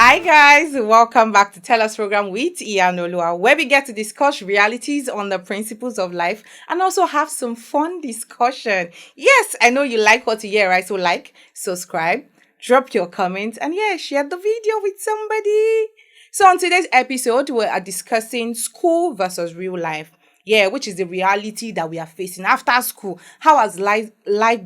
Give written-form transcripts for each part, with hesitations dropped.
Hi guys, welcome back to Tell Us program with Ian Olua, where we get to discuss realities on the principles of life and also have some fun discussion. Yes, I know you like what you hear, right? So like, subscribe, drop your comments, and share the video with somebody. So on today's episode, we are discussing school versus real life. Yeah, which is the reality that we are facing after school. How has life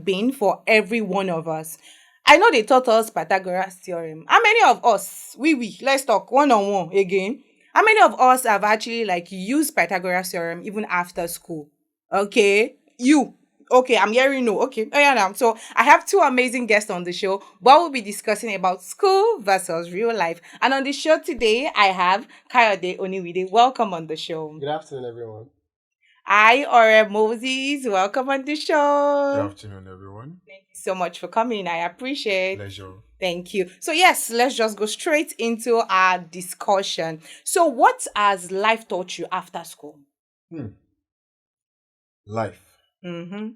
been for every one of us? I know they taught us Pythagoras theorem. How many of us, let's talk one on one again. How many of us have actually used Pythagoras theorem even after school? Okay, you. Okay, I'm hearing no. Okay, oh yeah, now. So I have two amazing guests on the show, but we'll be discussing about school versus real life. And on the show today, I have Kayode Oniwide. Welcome on the show. Good afternoon, everyone. Hi, Ore Moses. Welcome on the Good show. afternoon, everyone. Thank you so much for coming. I appreciate. Pleasure. Thank you. So yes, let's just go straight into our discussion. So what has life taught you after school? Life. Mm-hmm.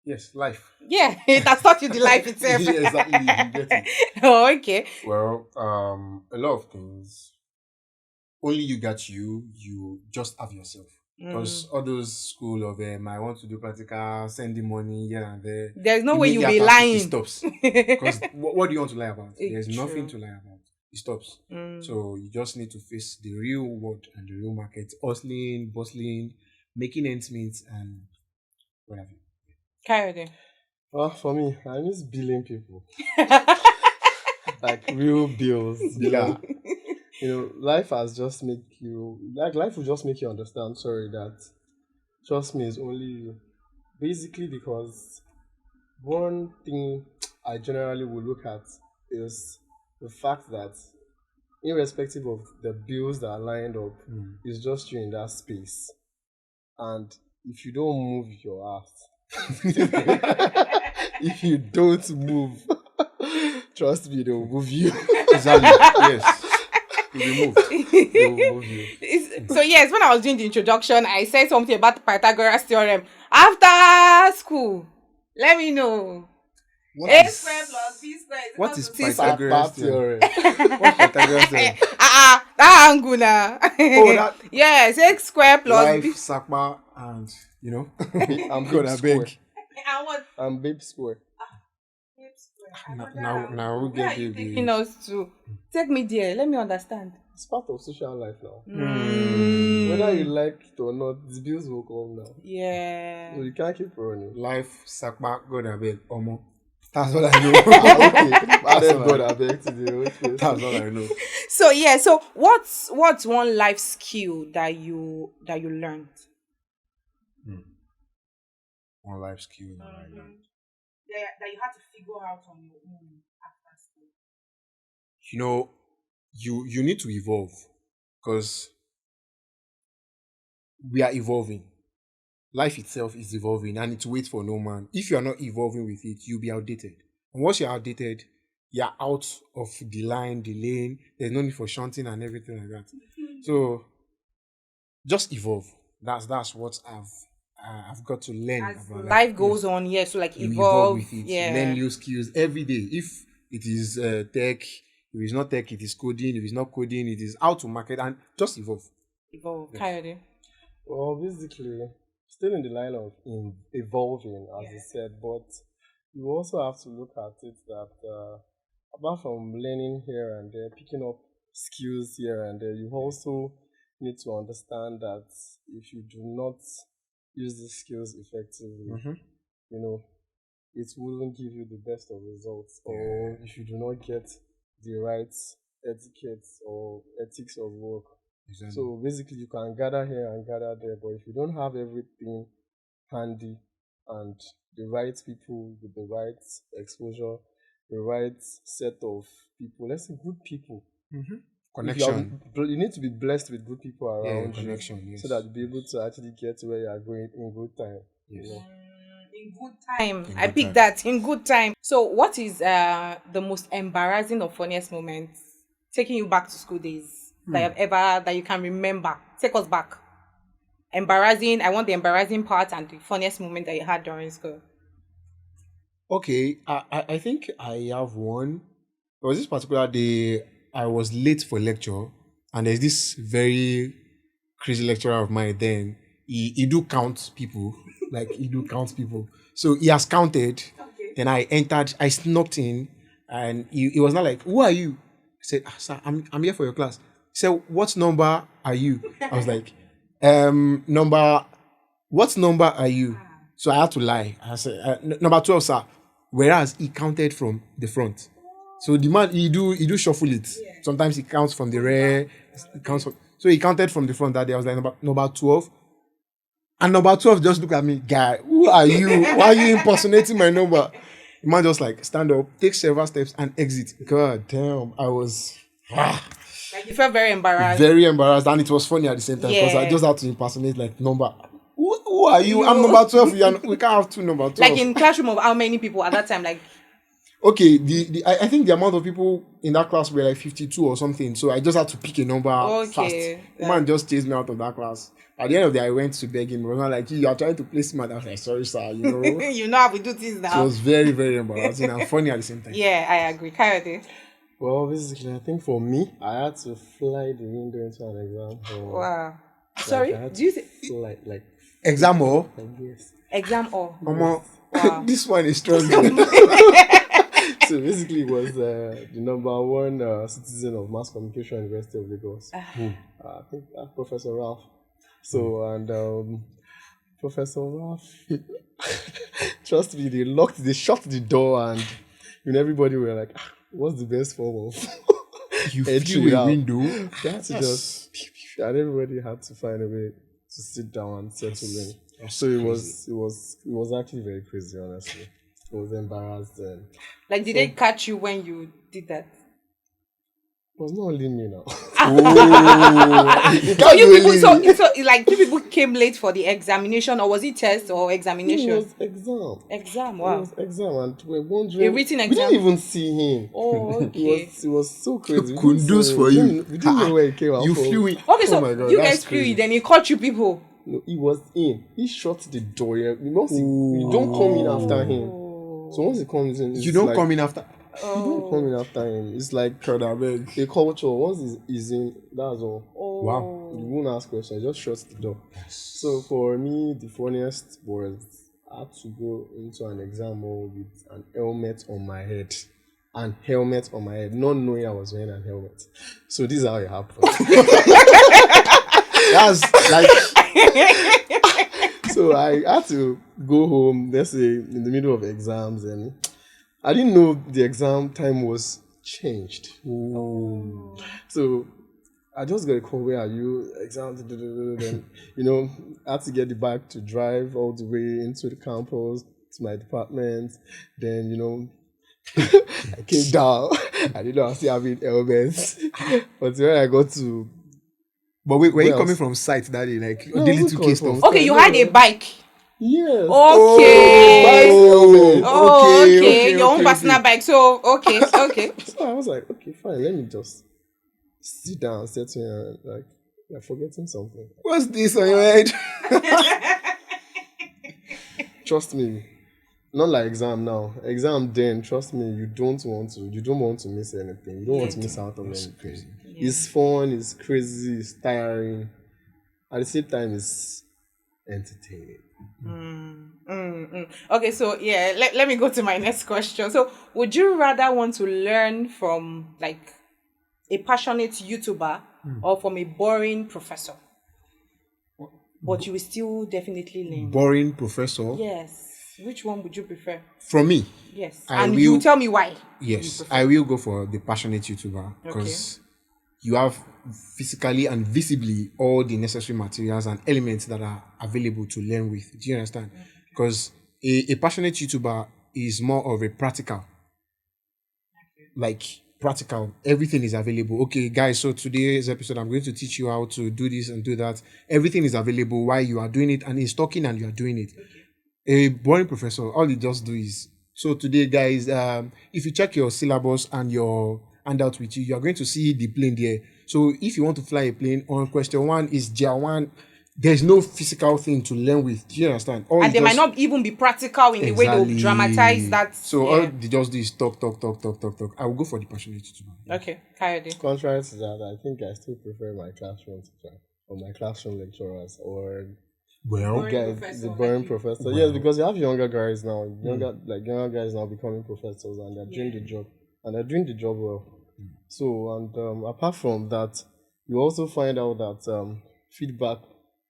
Yes, life. Yeah, it has taught you the life itself. Yeah, exactly. You get it. Oh, okay. Well, a lot of things. Only you got you just have yourself. Because all those school of I want to do practical, sending money here and there. There's no way you'll immediately be after school, lying. It stops. Because what do you want to lie about? It's There's nothing true. to lie about. It stops. Mm. So you just need to face the real world and the real market, hustling, bustling, making ends meet, and what have you. Kayode. Well, for me, I miss billing people. Like real bills. Yeah. Life has just make you life will just make you understand, that trust me is only you. Basically because one thing I generally will look at is the fact that irrespective of the bills that are lined up, it's just you in that space. And if you don't move your ass, if you don't move, trust me, they'll move you. Exactly. Yes. You removed. They'll move you. So yes, when I was doing the introduction, I said something about the Pythagoras theorem. After school, let me know. What A is- square plus B square is what equal is to C Pythagoras square. theorem? What's Pythagoras theorem? That angle now. Oh, that yes, X square plus life, B. Sakma, and I'm God, I beg. And what? I'm babe square. Now we Where are get you the taking us to? Take me there. Let me understand. It's part of social life now. Mm. Whether you like it or not, the bills will come now. Yeah. So you can't keep running. life, Sakma, God, I beg, Omo. That's all I know. Okay. I That's beg all God, I I beg to the road face. That's all I know. So yeah. So what's one life skill that you learned? One life skill that I learned. That you had to figure out on your own after school. You know, you need to evolve because we are evolving. Life itself is evolving and it waits for no man. If you are not evolving with it, you'll be outdated. And once you're outdated, you're out of the line, the lane. There's no need for shunting and everything like that. So just evolve. That's what I've got to learn As about life Yes. goes on, yeah. So like You evolve, with it. yeah. Learn new skills every day. If it is tech, if it's not tech, it is coding. If it's not coding, it is how to market and just evolve. Evolve. Yes. Kayode. Well, basically, still in the line of evolving, as you said, but you also have to look at it that apart from learning here and there, picking up skills here and there, you also need to understand that if you do not use these skills effectively, it wouldn't give you the best of results, or if you do not get the right etiquette or ethics of work. Exactly. So basically, you can gather here and gather there, but if you don't have everything handy and the right people with the right exposure, the right set of people, let's say good people. Connection. You need to be blessed with good people around you, connection. Yes. so that you'll be able to actually get to where you are going in good time. Yes. You know? In good time. In I good picked time. that in good time. So what is the most embarrassing or funniest moment taking you back to school days that you can remember? Take us back. Embarrassing. I want the embarrassing part and the funniest moment that you had during school. Okay, I think I have one. There was this particular day I was late for lecture, and there's this very crazy lecturer of mine. Then he do count people, like he do count people. So he has counted. Then I entered. I snuck in, and he was not like, "Who are you?" I said, "Sir, I'm here for your class." He said, "What number are you?" I was like, number. What number are you?" So I had to lie. I said, "Number 12, sir." Whereas he counted from the front. So the man he do shuffle it. Sometimes he counts from the rear. He counts from, so he counted from the front that day. I was like number 12. And number 12 just look at me, guy, who are you? Why are you impersonating my number? The man just like stand up, take several steps and exit. God damn, I was Like you felt very embarrassed. very embarrassed, and it was funny at the same time because I Yeah. just had to impersonate like number. Who are you? I'm number 12. We can't have two number 12. Like in classroom of how many people at that time? Like Okay, I think the amount of people in that class were like 52 or something. So I just had to pick a number Okay, fast. The man just chased me out of that class. At the end of the day, I went to beg him. He was not like, you are trying to play smart. I was like, sorry, sir. You know, it you know how we do things now. was very, very embarrassing and funny at the same time. Yeah, I agree. Coyote. Well, basically, I think for me, I had to fly the window into an exam hall. Wow. Like, Sorry, I had do you to say fly, like, Exam or? yes. exam or? Mama, Wow. this one is strong. So basically, it was the number one citizen of mass communication University of Lagos. I think Professor Ralph. So and Professor Ralph, trust me, they shut the door, and everybody were like, "Ah, what's the best form of You entry flew a out?" window. They had to just, and everybody had to find a way to sit down and settle in. So it was actually very crazy, honestly. I was embarrassed and Like, did they catch you when you did that? it was not only me now. You So can't you do people, anything. so like you people came late for the examination, or was it test or It examination? was exam. Exam. It Wow. was exam, and we're wondering. A written We exam? didn't even see him. Oh, It okay. was so crazy. We didn't Kunduz see him. for We you. didn't- We didn't know where he came out You from. flew in. Okay, so Oh my God, you that's guys flew crazy. it, then he caught you people. No, he was in. He shut the door. Yeah. Once you don't come in after him. So once he comes in, You it's don't like, come in after. You don't come in after him. It's like God, I beg. a culture. Once he's in, that's all. Wow. You won't ask questions. Just shut the door. So for me, the funniest was I had to go into an exam hall with an helmet on my head. An helmet on my head, not knowing I was wearing an helmet. So this is how it happened. That's like So I had to go home, let's say in the middle of exams, and I didn't know the exam time was changed. So I just got a call, where are you? Exam, then, I had to get the bike to drive all the way into the campus to my department. Then, I came down. I didn't know I was still having helmets. But when I got to... But wait, were you Well, coming from site that day? Like No, I daily wasn't 2K coming stuff? from- Okay, you had a bike. Yes. Okay. Helmet. Oh, Okay, okay. okay, Your own okay, personal okay. bike. So, okay. So I was like, okay, fine, let me just sit down and say to him, like, you're forgetting something. What's this on your head? Trust me. Not like exam now. Exam then, trust me, you don't want to miss anything. You don't want to miss out on anything. crazy. It's fun, it's crazy, it's tiring. At the same time, it's entertaining. Okay, so yeah, let me go to my next question. So, would you rather want to learn from like a passionate YouTuber or from a boring professor? But you will still definitely learn. Boring professor. Yes. Which one would you prefer? From me, Yes. I and will- you tell me why. yes, I will go for the passionate YouTuber because you have physically and visibly all the necessary materials and elements that are available to learn with. Do you understand? Because a passionate YouTuber is more of a practical. Like practical, everything is available. Okay, guys, so today's episode, I'm going to teach you how to do this and do that. Everything is available while you are doing it, and he's talking and you are doing it. A boring professor, all he just do is, so today, guys, if you check your syllabus and your handout with you, you are going to see the plane there. So if you want to fly a plane, on question 1 is GR1, there's no physical thing to learn with. Do you understand? All And is they might just not even be practical in the way they'll dramatize exactly. that. So all Yeah. they just do is talk, talk, talk, talk, talk, talk. I will go for the passionate tutor. Okay, Coyote. Contrary to that, I think I still prefer my classroom teacher or my classroom lecturers or Well, guys, the boring professor. Yes, because you have younger guys now, younger guys now becoming professors, and they're doing the job, and they're doing the job well. So, and apart from that, you also find out that feedback,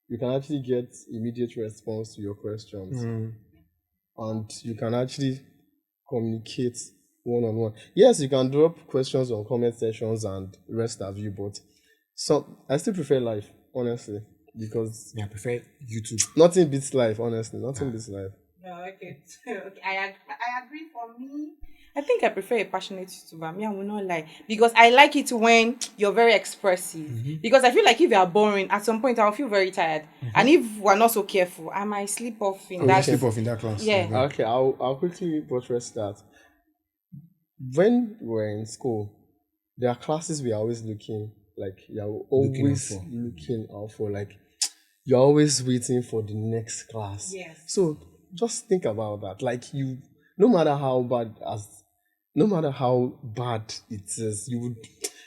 you can actually get immediate response to your questions, and you can actually communicate one on one. Yes, you can drop questions on comment sections and rest of you, but I still prefer live, honestly, because yeah, I prefer YouTube. nothing beats life, honestly. Nothing beats life. No, okay. Okay, I agree for me. I think I prefer a passionate YouTuber. Me, I will not lie. Because I like it when you're very expressive. Because I feel like if you are boring, at some point I'll feel very tired. And if we're not so careful, I might sleep off in I will that. sleep off in that class. Yeah. Okay, I'll quickly buttress that. When we're in school, there are classes we are always looking, like you're always for. looking out for, like you're always waiting for the next class. Yes. So just think about that. Like no matter how no matter how bad it is, you would.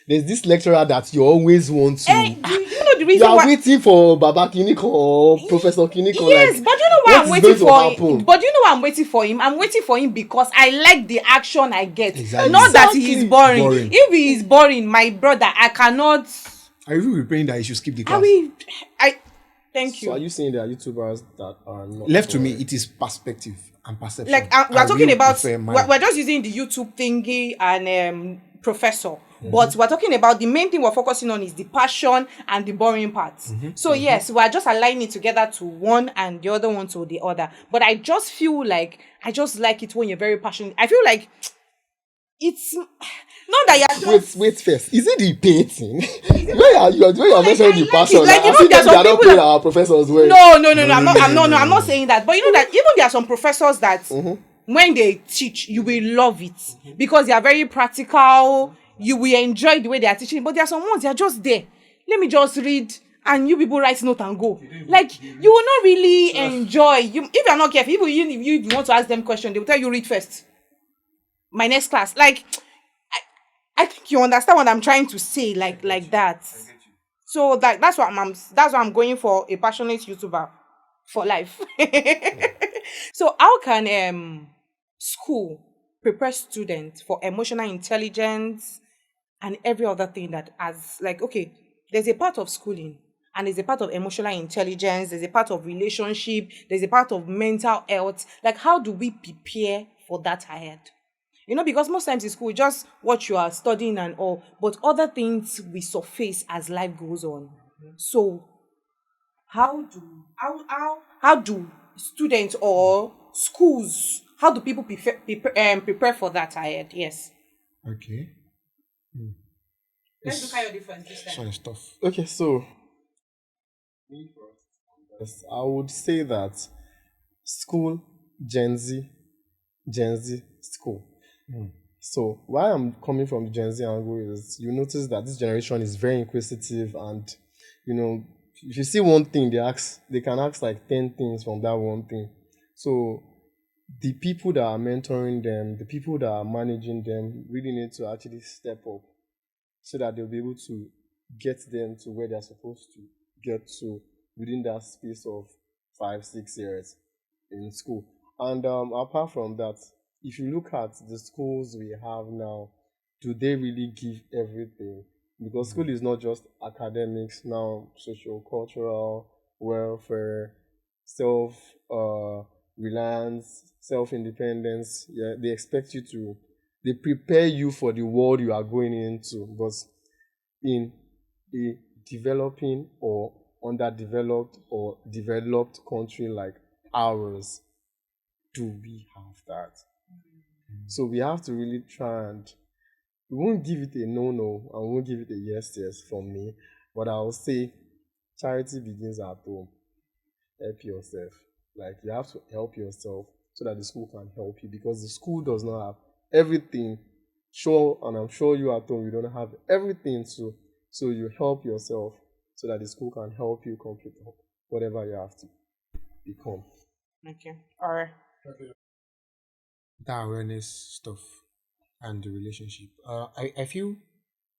There's this lecturer that you always want to. Hey, do you know the You reason are why? waiting for Baba Kiniko or Professor Kiniko. Yes, like, but you know why what I'm is waiting going to for happen? him? But you know why I'm waiting for him? I'm waiting for him because I like the action I get. Exactly. Not that he is Exactly. boring. If he is boring, my brother, I cannot. I will be praying that you should skip the I class. will. Thank So are you. you saying there are YouTubers that are not Left to me, boring? it is perspective and perception. Like we're I talking will about, prefer mine. we're just using the YouTube thingy and professor. But we're talking about the main thing we're focusing on is the passion and the boring parts. So yes, we're just aligning it together to one and the other one to the other. But I just feel like I just like it when you're very passionate. I feel like it's not that you're just Wait first. Is it the pay thing? When you're mentioning the I like passion, it. Like, like, you I know, think there are they some are not people paying that- our professors well. no, I'm not saying that. But you know that even there are some professors that when they teach, you will love it because they are very practical. You will enjoy the way they are teaching. But there are some ones they are just there. Let me just read, and you people write note and go. Like you will not really enjoy. You if you are not careful, if you want to ask them question, they will tell you read first. My next class, like I think you understand what I'm trying to say, like that. So that's why I'm going for a passionate YouTuber for life. So how can school prepare students for emotional intelligence and every other thing that as like okay, there's a part of schooling and there's a part of emotional intelligence, there's a part of relationship, there's a part of mental health. Like how do we prepare for that ahead? You know, because most times in school, just what you are studying and all, but other things we surface as life goes on. So, how do students or schools, how do people prepare for that ahead? Yes. Okay. Let's look at your difference this This time. one is tough. Okay, so yes, I would say that school, Gen Z school. So why I'm coming from the Gen Z angle is you notice that this generation is very inquisitive and you know if you see one thing they can ask like 10 things from that one thing. So the people that are mentoring them, the people that are managing them really need to actually step up so that they'll be able to get them to where they're supposed to get to within that space of 5 6 years in school. And apart from that, if you look at the schools we have now, do they really give everything? Because school is not just academics now, social, cultural, welfare, self reliance, self independence. Yeah, they expect you to, they prepare you for the world you are going into. But in a developing or underdeveloped or developed country like ours, do we have that? So we have to really try and we won't give it a no and we won't give it a yes from me. But I'll say charity begins at home. Help yourself. Like you have to help yourself so that the school can help you because the school does not have everything. Sure, and I'm sure you at home you don't have everything so you help yourself so that the school can help you complete whatever you have to become. Okay. All right. That awareness stuff and the relationship. I feel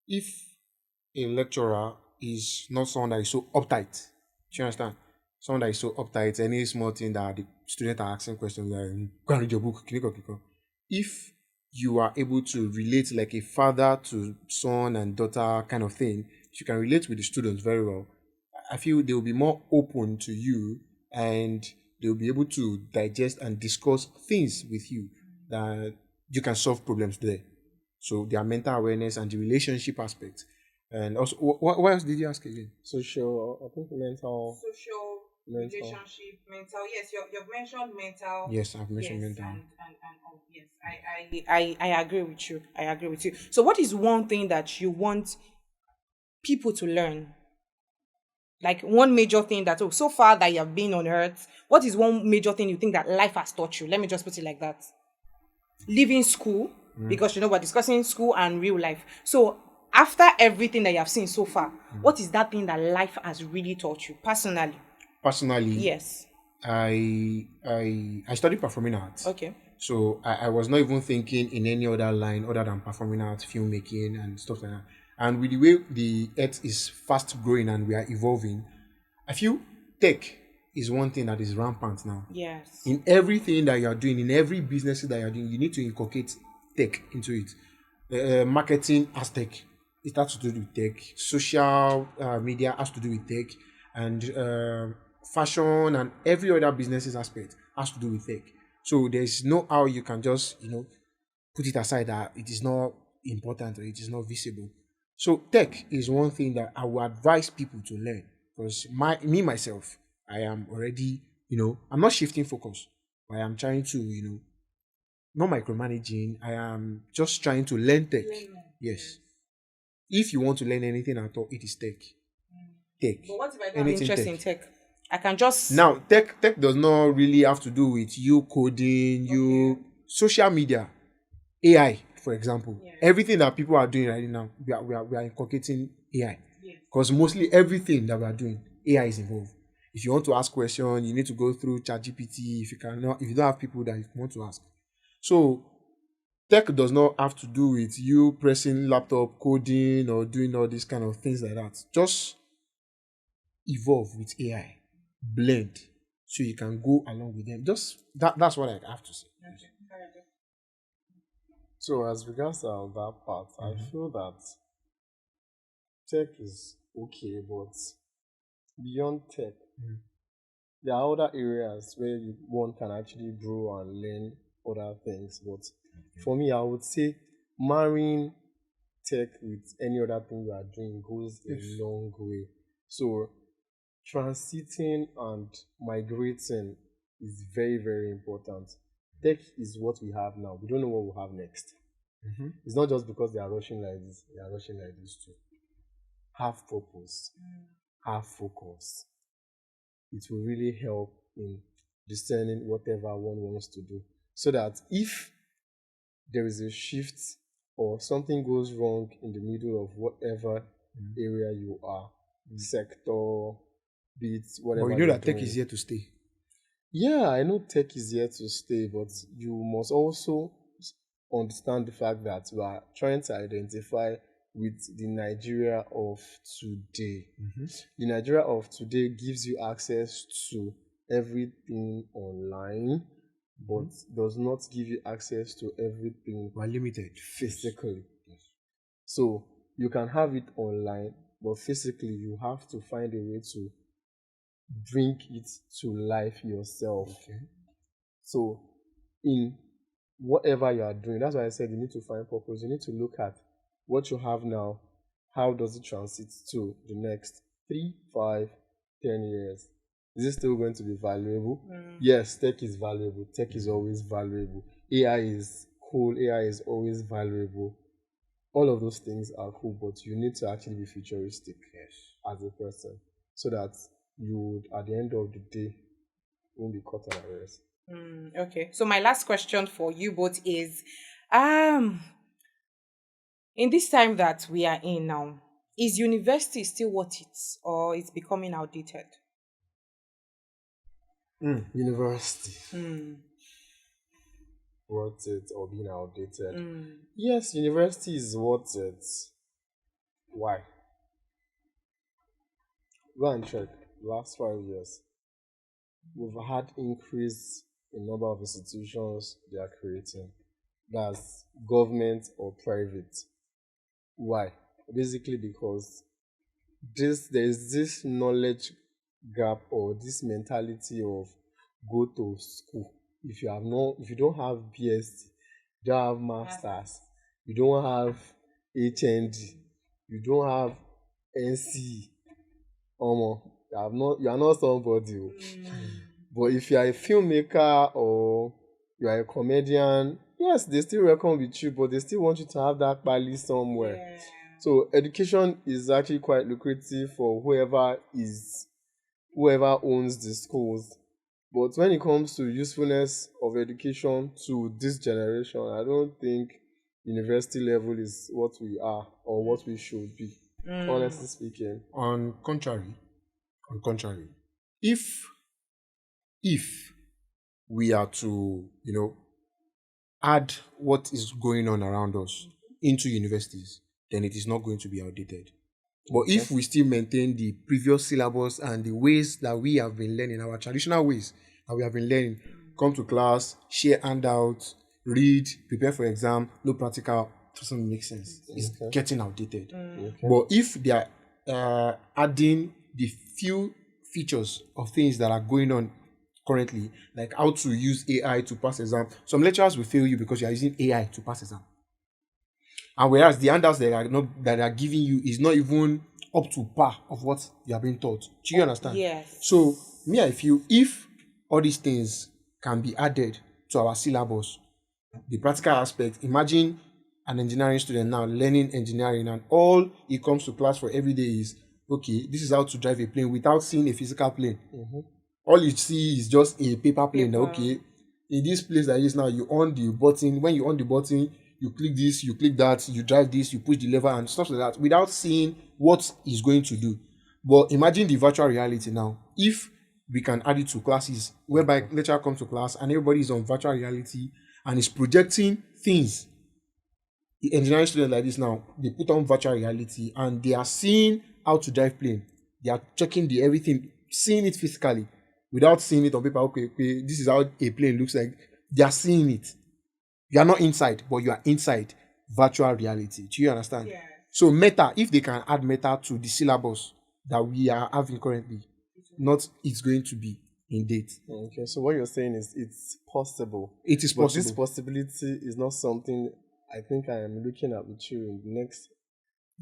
if a lecturer is not someone that is so uptight, do you understand? Someone that is so uptight, any small thing that the student are asking questions like, go and read your book, click, click, click." If you are able to relate like a father to son and daughter kind of thing, if you can relate with the students very well, I feel they will be more open to you and they'll be able to digest and discuss things with you that you can solve problems there. So their mental awareness and the relationship aspect. And also, what else did you ask again? Social, I think Social mental. relationship, mental. Yes, you've mentioned mental. Yes, I've mentioned Yes, mental. and oh, yes, I agree with you. I agree with you. So, what is one thing that you want people to learn? Like one major thing that, oh, so far that you have been on earth, what is one major thing you think that life has taught you? Let me just put it like that. Leaving school, because we're discussing school and real life. So, after everything that you have seen so far, what is that thing that life has really taught you personally? Personally, Yes. I studied performing arts. Okay. So I was not even thinking in any other line other than performing arts, filmmaking, and stuff like that. And with the way the earth is fast growing and we are evolving, I feel tech is one thing that is rampant now. Yes. In everything that you are doing, in every business that you are doing, you need to inculcate tech into it. Marketing has tech. It has to do with tech. Social media has to do with tech. And fashion and every other businesses aspect has to do with tech. So there's no how you can just, put it aside that it is not important or it is not visible. So tech is one thing that I would advise people to learn because myself, I am already, I'm not shifting focus. I am trying to, not micromanaging. I am just trying to learn tech. Yes. If you want to learn anything at all, it is tech. Tech. But what if I don't have Anything interest in tech? I can just Now, tech does not really have to do with you coding, you social media, AI, for example. Yeah. Everything that people are doing right now, we are inculcating AI. Yeah. Because mostly everything that we are doing, AI is involved. If you want to ask questions, you need to go through ChatGPT. If you don't have people that you want to ask. So tech does not have to do with you pressing laptop, coding, or doing all these kind of things like that. Just evolve with AI, blend, so you can go along with them. Just that's what I have to say. So as regards to that part, I feel that tech is okay, but beyond tech, there are other areas where one can actually grow and learn other things. But for me, I would say marrying tech with any other thing you are doing goes a long way. So transiting and migrating is very, very important. Tech is what we have now. We don't know what we'll have next. It's not just because they are rushing like this, they are rushing like this too. Have purpose, have focus. It will really help in discerning whatever one wants to do. So that if there is a shift or something goes wrong in the middle of whatever area you are, sector, be it whatever. But you know you're that tech doing. is here to stay. Yeah, I know tech is here to stay, but you must also understand the fact that we are trying to identify with the Nigeria of today. The Nigeria of today gives you access to everything online, but does not give you access to everything We're limited. physically. So you can have it online, but physically you have to find a way to bring it to life yourself. Okay. So in whatever you are doing, that's why I said you need to find purpose. You need to look at what you have now. How does it transit to the next 3, 5, 10 years? Is it still going to be valuable? Yes, tech is valuable. Tech is always valuable. AI is cool. AI is always valuable. All of those things are cool, but you need to actually be futuristic as a person so that you would, at the end of the day, won't be caught unawares. Okay. So my last question for you both is um in this time that we are in now, is university still worth it or it's becoming outdated? University, Mm. worth it or being outdated? Mm. Yes, university is worth it. Why? Go and check. Last 5 years, we've had increase in number of institutions they are creating. That's government or private. Why? Basically because there's this knowledge gap or this mentality of go to school. If you don't have BSc, you don't have masters, you don't have HND, you don't have NCE, you are not somebody. But if you are a filmmaker or you are a comedian, yes, they still reckon with you, but they still want you to have that pali somewhere. Yeah. So education is actually quite lucrative for whoever owns the schools. But when it comes to usefulness of education to this generation, I don't think university level is what we are or what we should be. Honestly speaking. On contrary, if we are to, add what is going on around us into universities, then it is not going to be outdated. But if we still maintain the previous syllabus and the ways that we have been learning, our traditional ways that we have been learning, come to class, share handouts, read, prepare for exam, no practical, doesn't make sense. It's getting outdated. But if they are adding the few features of things that are going on currently, like how to use AI to pass exam, some lecturers will fail you because you are using AI to pass exam. And whereas the handouts that they are giving you is not even up to par of what you are being taught. Do you understand? Yes. So me, I feel if all these things can be added to our syllabus, the practical aspect, imagine an engineering student now learning engineering and all he comes to class for every day is, okay, this is how to drive a plane without seeing a physical plane. All you see is just a paper plane. Paper. Okay, in this place like this now, you on the button. When you on the button, you click this, you click that, you drive this, you push the lever and stuff like that without seeing what it's going to do. But imagine the virtual reality now. If we can add it to classes whereby lecturer comes to class and everybody is on virtual reality and is projecting things. The engineering students like this now, they put on virtual reality and they are seeing how to drive plane. They are checking the everything, seeing it physically without seeing it on paper. Okay, this is how a plane looks like. They are seeing it. You are not inside, but you are inside virtual reality. Do you understand? Yeah. So meta, if they can add meta to the syllabus that we are having currently, not it's going to be in date. Okay, so what you're saying is it's possible. It is But possible. this possibility is not something I think I am looking at with you in the next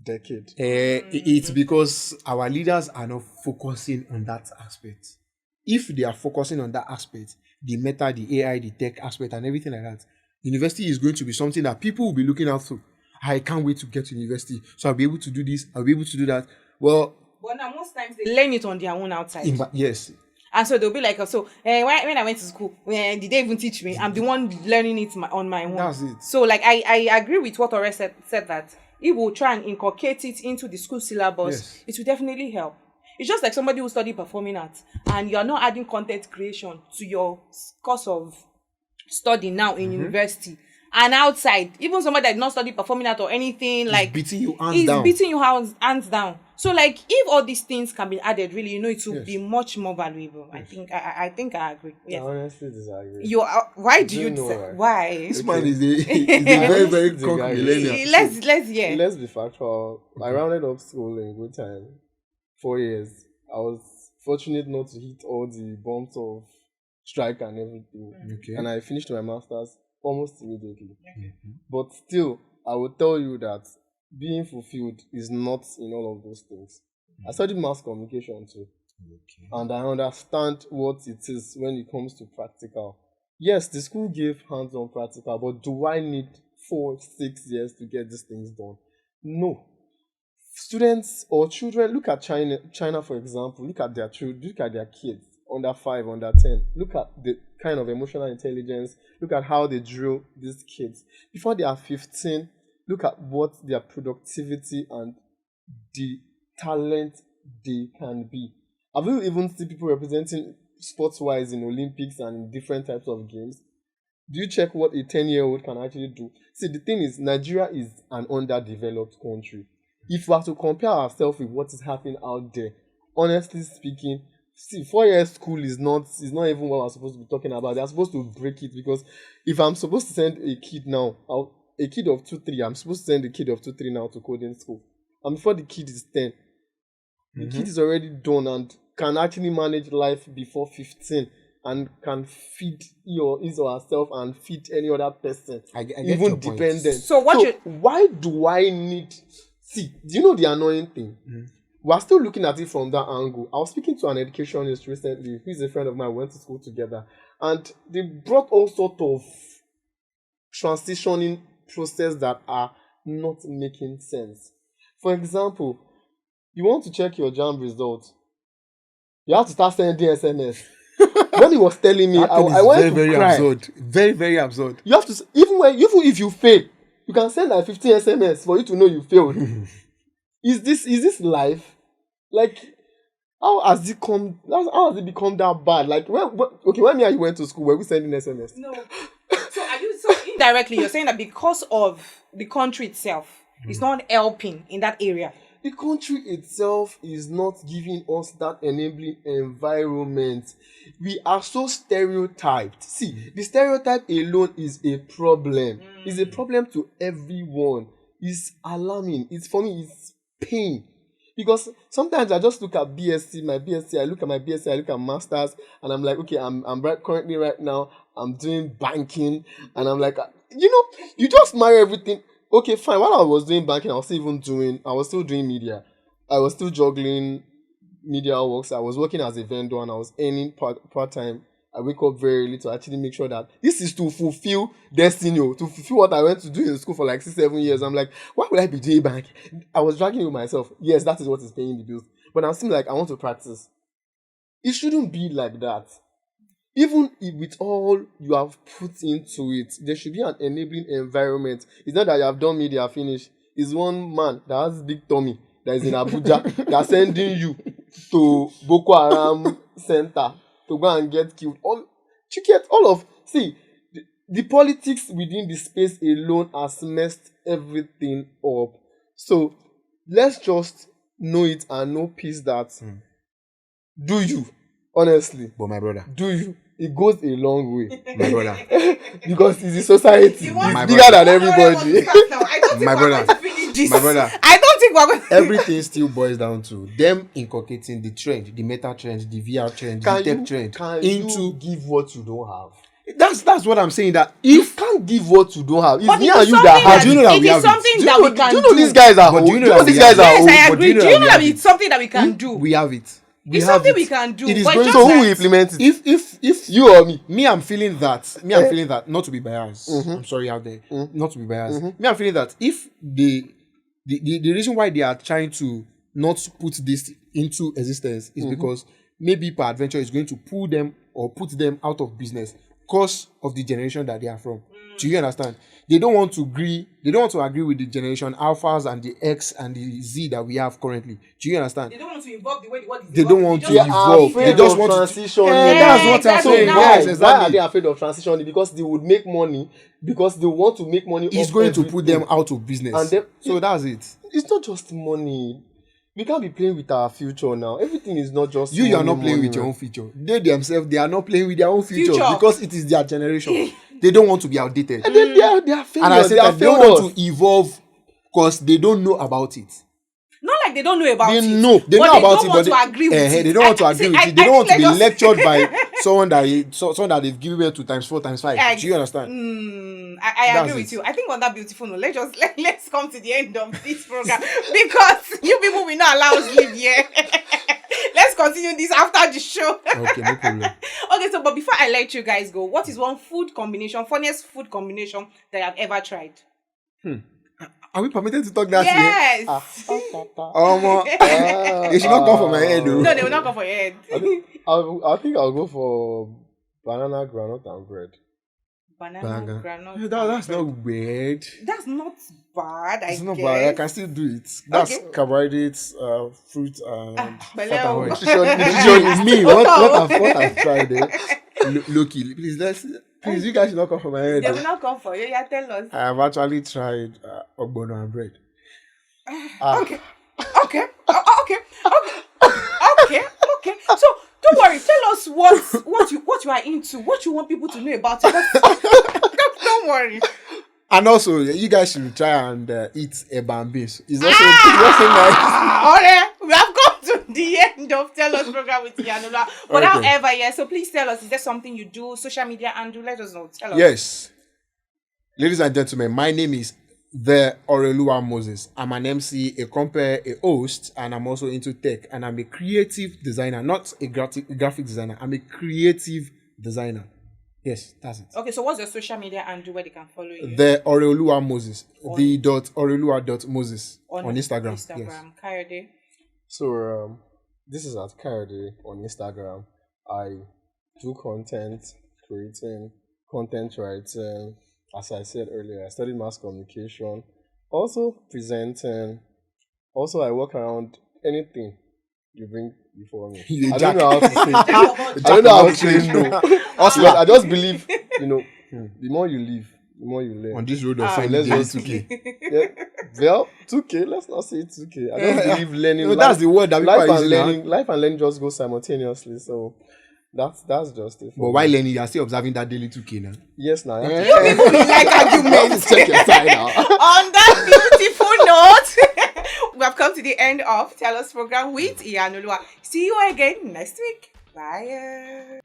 decade. It's because our leaders are not focusing on that aspect. If they are focusing on that aspect, the meta, the AI, the tech aspect, and everything like that, university is going to be something that people will be looking out for. I can't wait to get to university, so I'll be able to do this, I'll be able to do that. Well, But now most times they learn it on their own outside. yes, And so they'll be like, when I went to school, did they even teach me? I'm the one learning it on my own. That's it. So like I agree with what Ore said that if we'll try and inculcate it into the school syllabus, Yes. it will definitely help. It's just like somebody who study performing arts and you're not adding content creation to your course of study now in university. And outside, even somebody that did not study performing art or anything, like beating you hands is down. beating you hands down. So like if all these things can be added, really, it will Yes. be much more valuable. I think I agree. I Yes. honestly disagree. You are, why do Do you you know say, why? why? This man is a very, very Honestly, cock guys, millennial. Let's yeah. Let's be factual. I rounded up school in good time. 4 years. I was fortunate not to hit all the bumps of strike and everything. Okay. And I finished my master's almost immediately. But still, I will tell you that being fulfilled is not in all of those things. I studied mass communication too. Okay. And I understand what it is when it comes to practical. Yes, the school gave hands-on practical, but do I need 4-6 years to get these things done? No. Students or children, look at China for example, look at their children, look at their kids, under 5, under 10. Look at the kind of emotional intelligence, look at how they drill these kids. Before they are 15, look at what their productivity and the talent they can be. Have you even seen people representing sports-wise in Olympics and in different types of games? Do you check what a 10-year-old can actually do? See, the thing is, Nigeria is an underdeveloped country. If we are to compare ourselves with what is happening out there, honestly speaking, see, 4 years school is not even what we're supposed to be talking about. They're supposed to break it, because if I'm supposed to send a kid now, a kid of 2-3, I'm supposed to send a kid of 2-3 now to coding school. And before the kid is 10, the kid is already done and can actually manage life before 15 and can feed his or herself and feed any other person, I get even your point. dependent. So why do I need... See, do you know the annoying thing? We're still looking at it from that angle. I was speaking to an educationist recently, who is a friend of mine. We went to school together, and they brought all sort of transitioning process that are not making sense. For example, you want to check your JAMB results, you have to start sending SMS. When he was telling me, That thing I is wanted very, to very cry. absurd. Very, very absurd. You have to, even if you fail, you can send like 15 SMS for you to know you failed. Is this life? Like, how has it become that bad? Like, when me and you went to school, were we sending SMS? No. So indirectly you're saying that because of the country itself, it's not helping in that area. The country itself is not giving us that enabling environment. We are so stereotyped. See, the stereotype alone is a problem. It's a problem to everyone. It's alarming. For me, it's pain. Because sometimes I just look at my BSc, I look at masters, and I'm like, okay, I'm currently right now, I'm doing banking, and I'm like, you just marry everything. Okay, fine. While I was doing banking, I was still doing media. I was still juggling media works. I was working as a vendor, and I was earning part-time. I wake up very early to actually make sure that this is to fulfill destiny, to fulfill what I went to do in school for like 6-7 years. I'm like, why would I be doing banking? I was dragging with myself. Yes, that is what is paying the bills. But I'm still like, I want to practice. It shouldn't be like that. Even if with all you have put into it, there should be an enabling environment. It's not that you have done media, finished. It's one man that has big tummy that is in Abuja that's sending you to Boko Haram center to go and get killed. The politics within the space alone has messed everything up. So let's just know it and know peace that do you. Honestly, But my brother, do you? It goes a long way. my brother, Because it's a society. It's My bigger brother. than everybody. I don't think My we're brother. going to finish this. My brother. I don't think we're going to everything still boils down to them inculcating the trend, the meta trend, the VR trend, the tech trend Can into. you give what you don't have? That's what I'm saying. That You if can't give what you don't have. It's But me it and is you something that have. do you know that it we is have it? something Do that you we know, can do you know do. these guys are But old? do you know Do you know that these we guys have are it? old? Yes, I But do agree. you know Do that you know we that have it's something that we can do? we have it. We It's have something it. we can do. It is but going just So who will that- implement it? If You or me? me, I'm feeling that. Not to be biased. I'm sorry out there. Not to be biased. Me, I'm feeling that if the reason why they are trying to not put this into existence is because maybe peradventure is going to pull them or put them out of business because of the generation that they are from. Do you understand? They don't want to agree. They don't want to agree with the generation alphas and the X and the Z that we have currently. Do you understand? They don't want to involve the way the world is They don't want to They are evolve. They afraid just of want to. transitioning. That's what I'm exactly. saying. Now- Why? Yes, Why are exactly. they afraid of transitioning? Because they would make money. Because they want to make money. It's off going to put everything. them out of business. And then- So that's it. It's not just money. We can't be playing with our future now. Everything is not just You are money, not playing money, with your man. own future. They themselves, they are not playing with their own future, Future. because it is their generation. They don't want to be outdated. And then they are And I failures. said They are that they don't failures. want to evolve because they don't know about it. Not like they don't know about They it. know. They but know they about don't it, want but to agree with it. they don't want to agree with it. They don't want to be let's just- lectured by someone that they've given birth to times 4 times 5. Do you understand? I That's agree with it. you. I think on that beautiful note, let's come to the end of this program because you people will not allow us live here. Let's continue this after the show. Okay, no problem. Okay, so but before I let you guys go, what is one funniest food combination that you have ever tried? Are we permitted to talk that Yes. They should not come for my head, though. No, they will not go for your head. I think I'll go for banana, granite, and bread. Banana, Banga. granite. That's and not bread. weird. That's not bad, I It's not guess. bad. I can still do it. That's Okay. carbohydrates, fruit, and fat Belle, and oil. Nutrition is me. What I've tried. Loki, please, you guys should not come from my head. They will not come for you. Yeah, tell us. I have actually tried ogbono and bread. Okay. Okay. Okay. Okay. So don't worry. Tell us what you are into. What you want people to know about it. Don't worry. And also, you guys should try and eat eba and beans. It's also nice. Alright, we have come to the end of Tell Us program with Iyanola. But Okay. however, yeah. So please tell us. Is there something you do? Social media and do? Let us know. Tell us. Yes. Ladies and gentlemen, my name is The Orelua Moses. I'm an MC, a compere, a host, and I'm also into tech. And I'm a creative designer, not a graphic designer. I'm a creative designer. Yes, that's it. Okay. So what's your social media and do where they can follow you? The Orelua Moses. The .orelua.moses on Instagram. Yes. Instagram. Kayode. So this is at Kayode on Instagram. I do content creating, content writing. As I said earlier, I studied mass communication. Also presenting. Also, I work around anything you bring before me. He's a I don't know how to say. Jack I don't know how to say no. Because I just believe, the more you live, the more you learn. On this road of Ah, finding let's daily just- 2K. Yeah. Well, 2K, let's not say 2K. I don't believe learning. No, that's the word that people life are and using now. learning. Life and learning just go simultaneously. So that's just it. for But me. while learning, you're still observing that daily 2K now. Yes, now. Eh? You like arguments. Check your side out. On that beautiful note, we have come to the end of Tell Us program with Iyanolua. See you again next week. Bye.